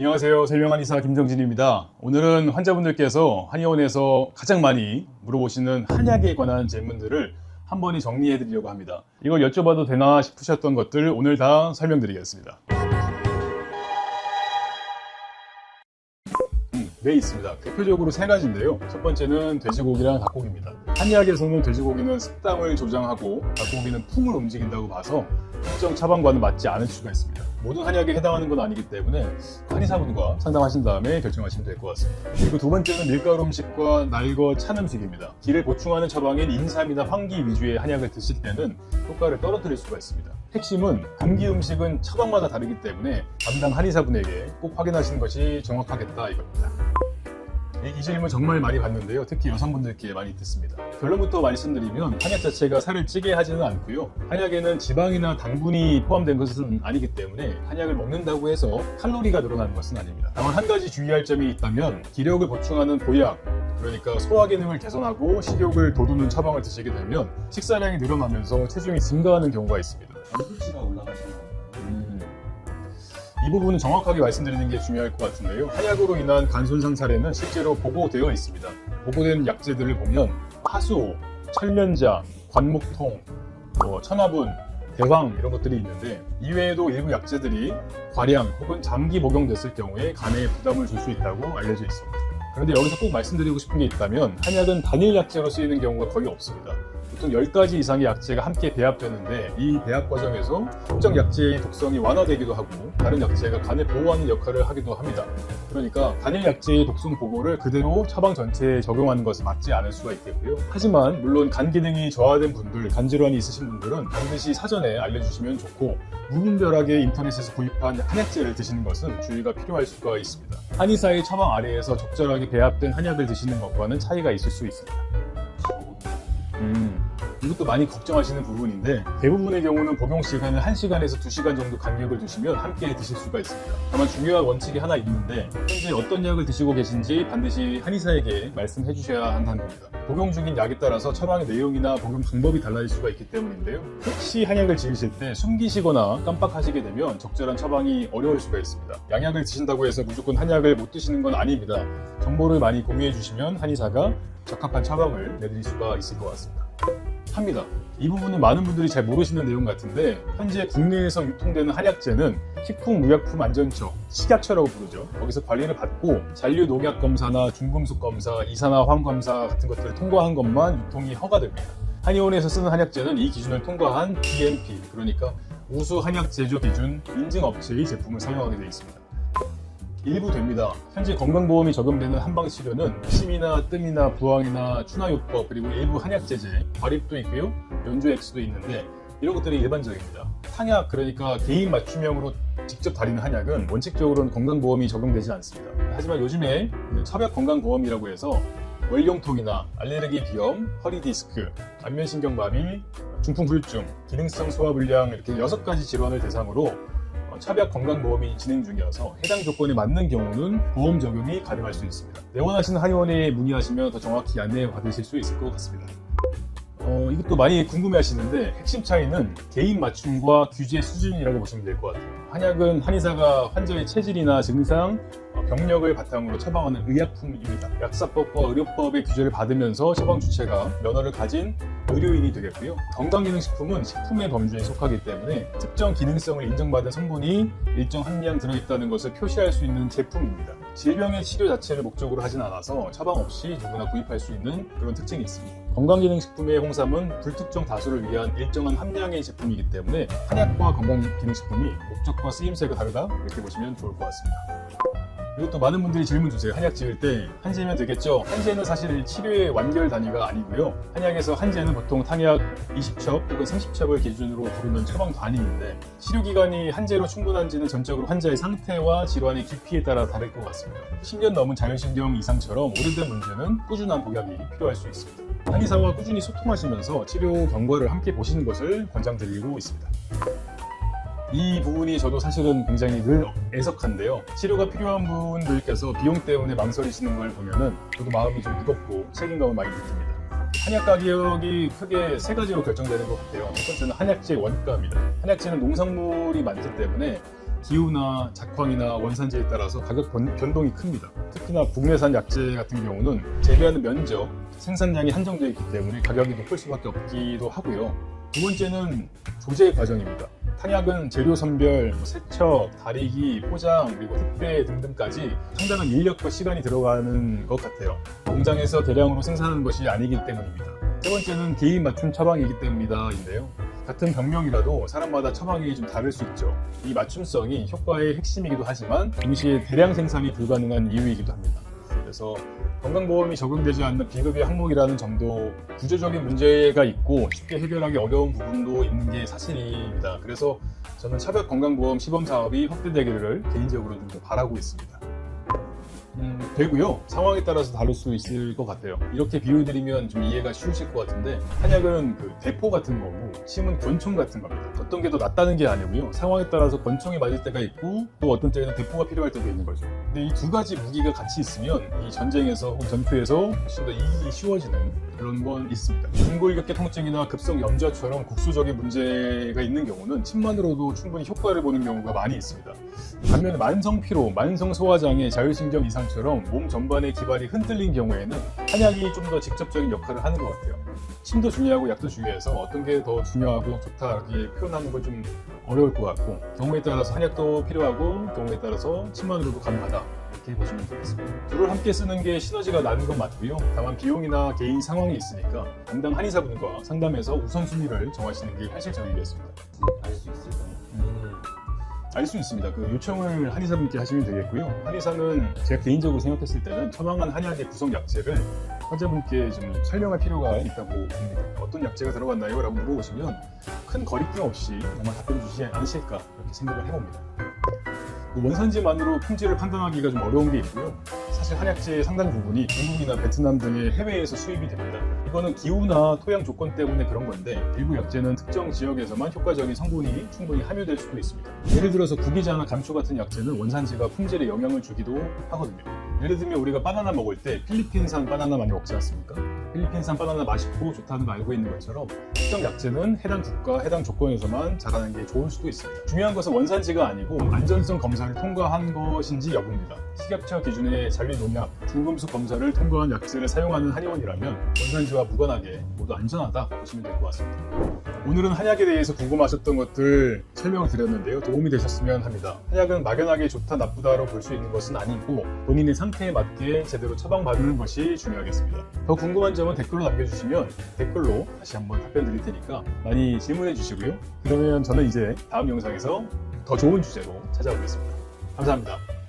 안녕하세요. 설명한의사 김정진입니다. 오늘은 환자분들께서 한의원에서 가장 많이 물어보시는 한약에 관한 질문들을 한 번에 정리해 드리려고 합니다. 이걸 여쭤봐도 되나 싶으셨던 것들 오늘 다 설명드리겠습니다. 네, 있습니다. 대표적으로 세 가지인데요. 첫 번째는 돼지고기랑 닭고기입니다. 한의학에서는 돼지고기는 습당을 조장하고 닭고기는 풍을 움직인다고 봐서 특정 처방과는 맞지 않을 수가 있습니다. 모든 한약에 해당하는 건 아니기 때문에 한의사분과 상담하신 다음에 결정하시면 될 것 같습니다. 그리고 두 번째는 밀가루 음식과 날거 찬 음식입니다. 기를 보충하는 처방인 인삼이나 황기 위주의 한약을 드실 때는 효과를 떨어뜨릴 수가 있습니다. 핵심은 감기 음식은 처방마다 다르기 때문에 담당 한의사분에게 꼭 확인하시는 것이 정확하겠다 이겁니다. 이 질문 정말 많이 받는데요. 특히 여성분들께 많이 듣습니다. 결론부터 말씀드리면 한약 자체가 살을 찌게 하지는 않고요. 한약에는 지방이나 당분이 포함된 것은 아니기 때문에 한약을 먹는다고 해서 칼로리가 늘어나는 것은 아닙니다. 다만 한 가지 주의할 점이 있다면 기력을 보충하는 보약, 그러니까 소화 기능을 개선하고 식욕을 돋우는 처방을 드시게 되면 식사량이 늘어나면서 체중이 증가하는 경우가 있습니다. 수치가 올라가시나요? 이 부분은 정확하게 말씀드리는 게 중요할 것 같은데요. 한약으로 인한 간 손상 사례는 실제로 보고되어 있습니다. 보고된 약재들을 보면 하수오, 천련자, 관목통, 천화분, 대황 이런 것들이 있는데 이외에도 일부 약재들이 과량 혹은 장기 복용됐을 경우에 간에 부담을 줄 수 있다고 알려져 있습니다. 그런데 여기서 꼭 말씀드리고 싶은 게 있다면 한약은 단일 약재로 쓰이는 경우가 거의 없습니다. 보통 10가지 이상의 약재가 함께 배합되는데 이 배합 과정에서 특정 약재의 독성이 완화되기도 하고 다른 약재가 간을 보호하는 역할을 하기도 합니다. 그러니까 단일 약재의 독성 보고를 그대로 처방 전체에 적용하는 것은 맞지 않을 수가 있겠고요. 하지만 물론 간 기능이 저하된 분들, 간 질환이 있으신 분들은 반드시 사전에 알려주시면 좋고 무분별하게 인터넷에서 구입한 한약재를 드시는 것은 주의가 필요할 수가 있습니다. 한의사의 처방 아래에서 적절하게 배합된 한약을 드시는 것과는 차이가 있을 수 있습니다. 이것도 많이 걱정하시는 부분인데 대부분의 경우는 복용 시간을 1시간에서 2시간 정도 간격을 두시면 함께 드실 수가 있습니다. 다만 중요한 원칙이 하나 있는데 현재 어떤 약을 드시고 계신지 반드시 한의사에게 말씀해 주셔야 한다는 겁니다. 복용 중인 약에 따라서 처방의 내용이나 복용 방법이 달라질 수가 있기 때문인데요. 혹시 한약을 지으실 때 숨기시거나 깜빡하시게 되면 적절한 처방이 어려울 수가 있습니다. 양약을 드신다고 해서 무조건 한약을 못 드시는 건 아닙니다. 정보를 많이 공유해 주시면 한의사가 적합한 처방을 내드릴 수가 있을 것 같습니다. 합니다. 이 부분은 많은 분들이 잘 모르시는 내용 같은데 현재 국내에서 유통되는 한약재는 식품의약품안전처, 식약처라고 부르죠. 거기서 관리를 받고 잔류 농약 검사나 중금속 검사, 이산화황 검사 같은 것들을 통과한 것만 유통이 허가됩니다. 한의원에서 쓰는 한약재는 이 기준을 통과한 GMP, 그러니까 우수 한약 제조 기준 인증 업체의 제품을 사용하게 되어 있습니다. 일부 됩니다. 현재 건강보험이 적용되는 한방치료는 침이나 뜸이나 부항이나 추나요법 그리고 일부 한약제제, 과립도 있고요. 연조엑스도 있는데 이런 것들이 일반적입니다. 탕약, 그러니까 개인 맞춤형으로 직접 다리는 한약은 원칙적으로는 건강보험이 적용되지 않습니다. 하지만 요즘에 차벽건강보험이라고 해서 월경통이나 알레르기 비염, 허리디스크, 안면신경마비, 중풍불증, 기능성 소화불량 이렇게 6가지 질환을 대상으로 차벽 건강보험이 진행 중이어서 해당 조건에 맞는 경우는 보험 적용이 가능할 수 있습니다. 내원하시는 한의원에 문의하시면 더 정확히 안내 받으실 수 있을 것 같습니다. 이것도 많이 궁금해 하시는데 핵심 차이는 개인 맞춤과 규제 수준이라고 보시면 될 것 같아요. 한약은 한의사가 환자의 체질이나 증상, 병력을 바탕으로 처방하는 의약품입니다. 약사법과 의료법의 규제를 받으면서 처방 주체가 면허를 가진 의료인이 되겠고요. 건강기능식품은 식품의 범주에 속하기 때문에 특정 기능성을 인정받은 성분이 일정 함량 들어있다는 것을 표시할 수 있는 제품입니다. 질병의 치료 자체를 목적으로 하진 않아서 처방 없이 누구나 구입할 수 있는 그런 특징이 있습니다. 건강기능식품의 홍삼은 불특정 다수를 위한 일정한 함량의 제품이기 때문에 한약과 건강기능식품이 목적과 쓰임새가 다르다 이렇게 보시면 좋을 것 같습니다. 그리고 또 많은 분들이 질문 주세요. 한약 지을 때 한제면 되겠죠? 한제는 사실 치료의 완결 단위가 아니고요. 한약에서 한제는 보통 탕약 20첩 혹은 30첩을 기준으로 부르는 처방 단위인데 치료기간이 한제로 충분한지는 전적으로 환자의 상태와 질환의 깊이에 따라 다를 것 같습니다. 10년 넘은 자율신경 이상처럼 오래된 문제는 꾸준한 복약이 필요할 수 있습니다. 한의사와 꾸준히 소통하시면서 치료 경과를 함께 보시는 것을 권장드리고 있습니다. 이 부분이 저도 사실은 굉장히 늘 애석한데요. 치료가 필요한 분들께서 비용 때문에 망설이시는 걸 보면은 저도 마음이 좀 무겁고 책임감을 많이 느낍니다. 한약 가격이 크게 3가지로 결정되는 것 같아요. 첫 번째는 한약재 원가입니다. 한약재는 농산물이 많기 때문에 기후나 작황이나 원산지에 따라서 가격 변동이 큽니다. 특히나 국내산 약재 같은 경우는 재배하는 면적, 생산량이 한정되어 있기 때문에 가격이 높을 수밖에 없기도 하고요. 두 번째는 조제 과정입니다. 한약은 재료 선별, 세척, 다리기, 포장, 그리고 택배 등등까지 상당한 인력과 시간이 들어가는 것 같아요. 공장에서 대량으로 생산하는 것이 아니기 때문입니다. 세 번째는 개인 맞춤 처방이기 때문이다인데요. 같은 병명이라도 사람마다 처방이 좀 다를 수 있죠. 이 맞춤성이 효과의 핵심이기도 하지만 동시에 대량 생산이 불가능한 이유이기도 합니다. 그래서 건강보험이 적용되지 않는 비급여 항목이라는 점도 구조적인 문제가 있고 쉽게 해결하기 어려운 부분도 있는 게 사실입니다. 그래서 저는 차벽 건강보험 시범 사업이 확대되기를 개인적으로 좀 더 바라고 있습니다. 되고요. 상황에 따라서 다를 수 있을 것 같아요. 이렇게 비유드리면 좀 이해가 쉬우실 것 같은데 한약은 그 대포 같은 거고 침은 권총 같은 겁니다. 어떤 게 더 낫다는 게 아니고요. 상황에 따라서 권총이 맞을 때가 있고 또 어떤 때는 대포가 필요할 때도 있는 거죠. 근데 이 두 가지 무기가 같이 있으면 이 전쟁에서 혹은 전투에서 훨씬 더 이기기 쉬워지는 그런 건 있습니다. 중골격계 통증이나 급성 염좌처럼 국소적인 문제가 있는 경우는 침만으로도 충분히 효과를 보는 경우가 많이 있습니다. 반면에 만성 피로, 만성 소화장애, 자율신경 이상처럼 몸 전반의 기발이 흔들린 경우에는 한약이 좀 더 직접적인 역할을 하는 것 같아요. 침도 중요하고 약도 중요해서 어떤 게 더 중요하고 좋다 이렇게 표현하는 건 좀 어려울 것 같고 경우에 따라서 한약도 필요하고 경우에 따라서 침만으로도 가능하다 이렇게 보시면 되겠습니다. 둘을 함께 쓰는 게 시너지가 나는 건 맞고요. 다만 비용이나 개인 상황이 있으니까 담당 한의사분과 상담해서 우선순위를 정하시는 게 현실적이겠습니다. 알 수 있을까요? 알 수 있습니다. 그 요청을 한의사분께 하시면 되겠고요. 한의사는 제가 개인적으로 생각했을 때는 처방한 한약의 구성 약재를 환자분께 좀 설명할 필요가 있다고 봅니다. 어떤 약재가 들어갔나요? 라고 물어보시면 큰 거리낌 없이 아마 답변 주시지 않으실까 이렇게 생각을 해봅니다. 원산지만으로 품질을 판단하기가 좀 어려운 게 있고요. 사실 한약재의 상당 부분이 중국이나 베트남 등의 해외에서 수입이 됩니다. 이거는 기후나 토양 조건 때문에 그런 건데 일부 약재는 특정 지역에서만 효과적인 성분이 충분히 함유될 수도 있습니다. 예를 들어서 구기자나 감초 같은 약재는 원산지가 품질에 영향을 주기도 하거든요. 예를 들면 우리가 바나나 먹을 때 필리핀산 바나나 많이 먹지 않습니까? 필리핀산 바나나 맛있고 좋다는 거 알고 있는 것처럼 특정 약재는 해당 국가, 해당 조건에서만 자라는 게 좋을 수도 있습니다. 중요한 것은 원산지가 아니고 안전성 검사를 통과한 것인지 여부입니다. 식약처 기준의 잔류 농약, 중금속 검사를 통과한 약재를 사용하는 한의원이라면 원산지와 무관하게 모두 안전하다 보시면 될 것 같습니다. 오늘은 한약에 대해서 궁금하셨던 것들 설명을 드렸는데요. 도움이 되셨으면 합니다. 한약은 막연하게 좋다 나쁘다로 볼 수 있는 것은 아니고 본인의 상태에 맞게 제대로 처방받는 것이 중요하겠습니다. 더 궁금한 점은 댓글로 남겨주시면 댓글로 다시 한번 답변 드릴 테니까 많이 질문해 주시고요. 그러면 저는 이제 다음 영상에서 더 좋은 주제로 찾아오겠습니다. 감사합니다.